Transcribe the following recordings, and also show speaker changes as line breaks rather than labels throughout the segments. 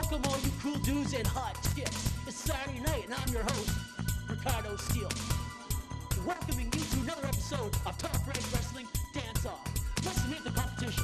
Welcome all you cool dudes and hot chicks. It's Saturday night and I'm your host, Ricardo Steele. Welcoming you to another episode of Top Rank Wrestling Dance Off. Let's meet the competition.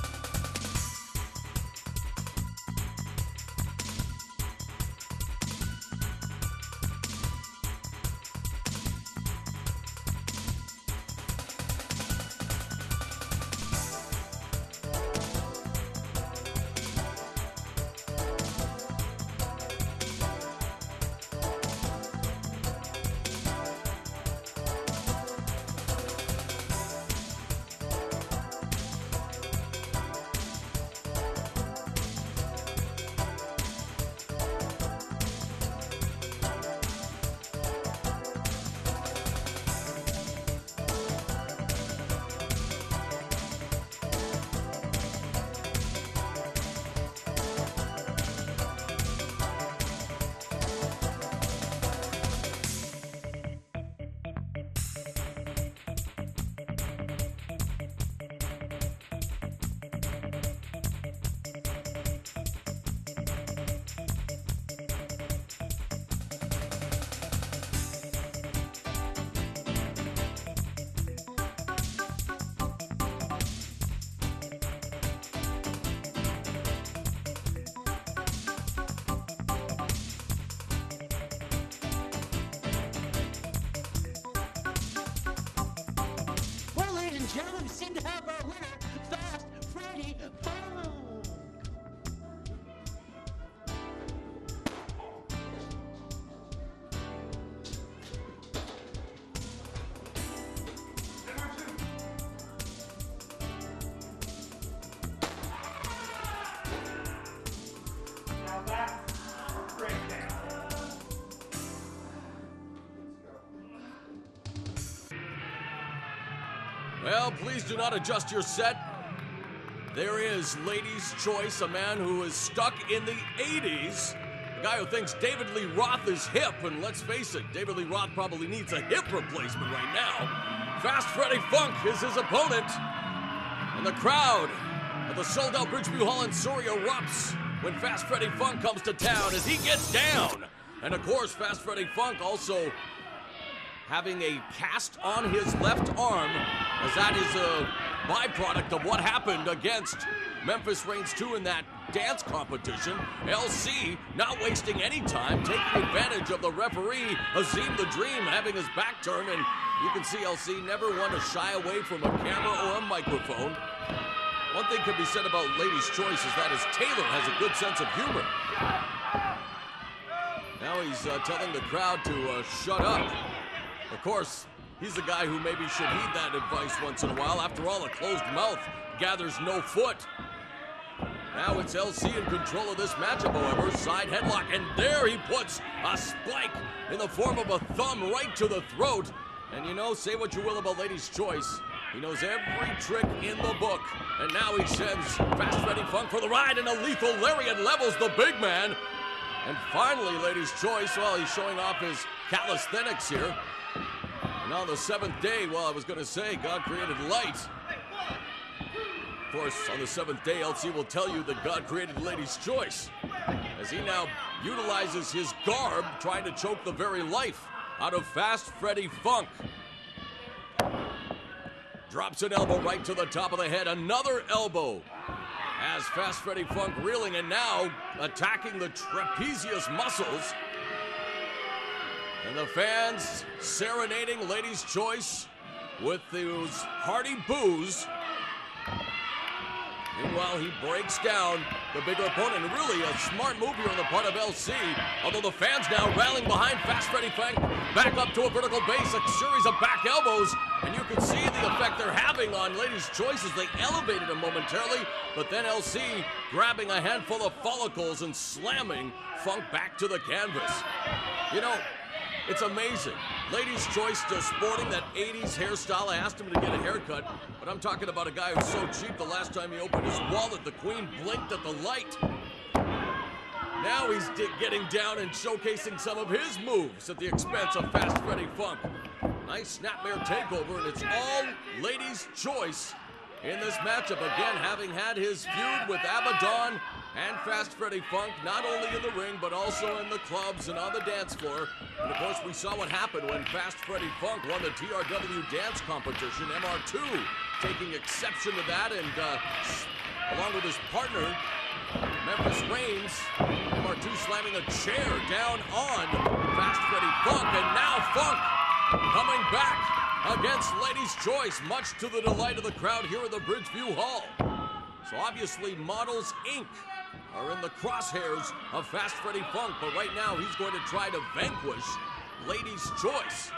Gentlemen, we seem to have our winner, Fast Freddy Funk.
Now that's breakdown.
Well, please do not adjust your set. There is Ladies' Choice, a man who is stuck in the 80s. A guy who thinks David Lee Roth is hip, and let's face it, David Lee Roth probably needs a hip replacement right now. Fast Freddy Funk is his opponent. And the crowd at the sold-out Bridgeview Hall in Surrey erupts when Fast Freddy Funk comes to town as he gets down. And of course, Fast Freddy Funk also having a cast on his left arm, as that is a byproduct of what happened against Memphis Reigns 2 in that dance competition. LC not wasting any time, taking advantage of the referee, Azim the Dream, having his back turned, and you can see LC never one to shy away from a camera or a microphone. One thing could be said about Ladies' Choice is that his Taylor has a good sense of humor. Now he's telling the crowd to shut up. Of course, he's a guy who maybe should heed that advice once in a while. After all, a closed mouth gathers no foot. Now it's LC in control of this matchup, however. Side headlock, and there he puts a spike in the form of a thumb right to the throat. And you know, say what you will about Ladies' Choice, he knows every trick in the book. And now he sends Fast Freddy Funk for the ride, and a lethal lariat levels the big man. And finally, Ladies' Choice, well, he's showing off his calisthenics here. And on the seventh day, well, I was going to say, God created light. Of course, on the seventh day, LC will tell you that God created Ladies' Choice, as he now utilizes his garb, trying to choke the very life out of Fast Freddy Funk. Drops an elbow right to the top of the head. Another elbow as Fast Freddy Funk reeling and now attacking the trapezius muscles. And the fans serenading Ladies' Choice with those hearty boos. Meanwhile, he breaks down the bigger opponent. And really a smart move here on the part of LC. Although the fans now rallying behind Fast Freddy Funk, back up to a vertical base, a series of back elbows. And you can see the effect they're having on Ladies' Choice as they elevated him momentarily. But then LC grabbing a handful of follicles and slamming Funk back to the canvas. You know, it's amazing. Ladies' Choice still sporting that 80s hairstyle. I asked him to get a haircut, but I'm talking about a guy who's so cheap the last time he opened his wallet, the Queen blinked at the light. Now he's getting down and showcasing some of his moves at the expense of Fast Freddy Funk. Nice snapmare takeover, and it's all Ladies' Choice in this matchup. Again, having had his feud with Abaddon and Fast Freddy Funk, not only in the ring, but also in the clubs and on the dance floor. And of course, we saw what happened when Fast Freddy Funk won the TRW dance competition, MR2 taking exception to that, and along with his partner, Memphis Reigns, MR2 slamming a chair down on Fast Freddy Funk, and now Funk coming back against Ladies' Choice, much to the delight of the crowd here at the Bridgeview Hall. So obviously, Models Inc. are in the crosshairs of Fast Freddy Funk, but right now he's going to try to vanquish Ladies' Choice.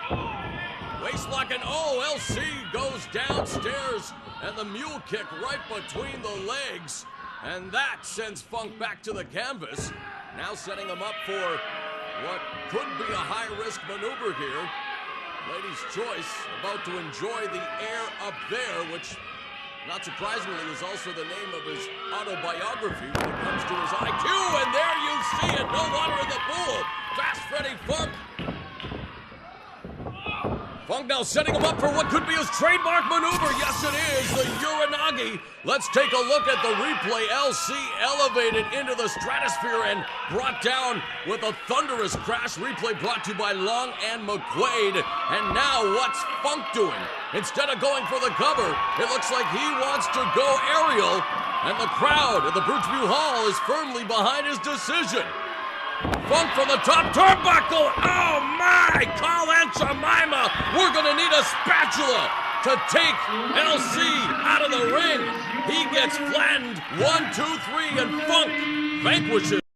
Waistlock, and LC goes downstairs, and the mule kick right between the legs, and that sends Funk back to the canvas, now setting him up for what could be a high-risk maneuver here. Ladies' Choice about to enjoy the air up there, which, not surprisingly, is also the name of his autobiography when it comes to his IQ, and there you see it, no water in the pool. Fast Freddy Funk. Funk now setting him up for what could be his trademark maneuver. Yes, it is, the Uranagi. Let's take a look at the replay. LC elevated into the stratosphere and brought down with a thunderous crash. Replay brought to you by Long and McQuaid. And now what's Funk doing? Instead of going for the cover, it looks like he wants to go aerial. And the crowd at the Bridgeview Hall is firmly behind his decision. Funk from the top turnbuckle. Oh my! Call Aunt Jemima. We're gonna need a spatula to take LC out of the ring. He gets flattened. 1, 2, 3, and Funk vanquishes.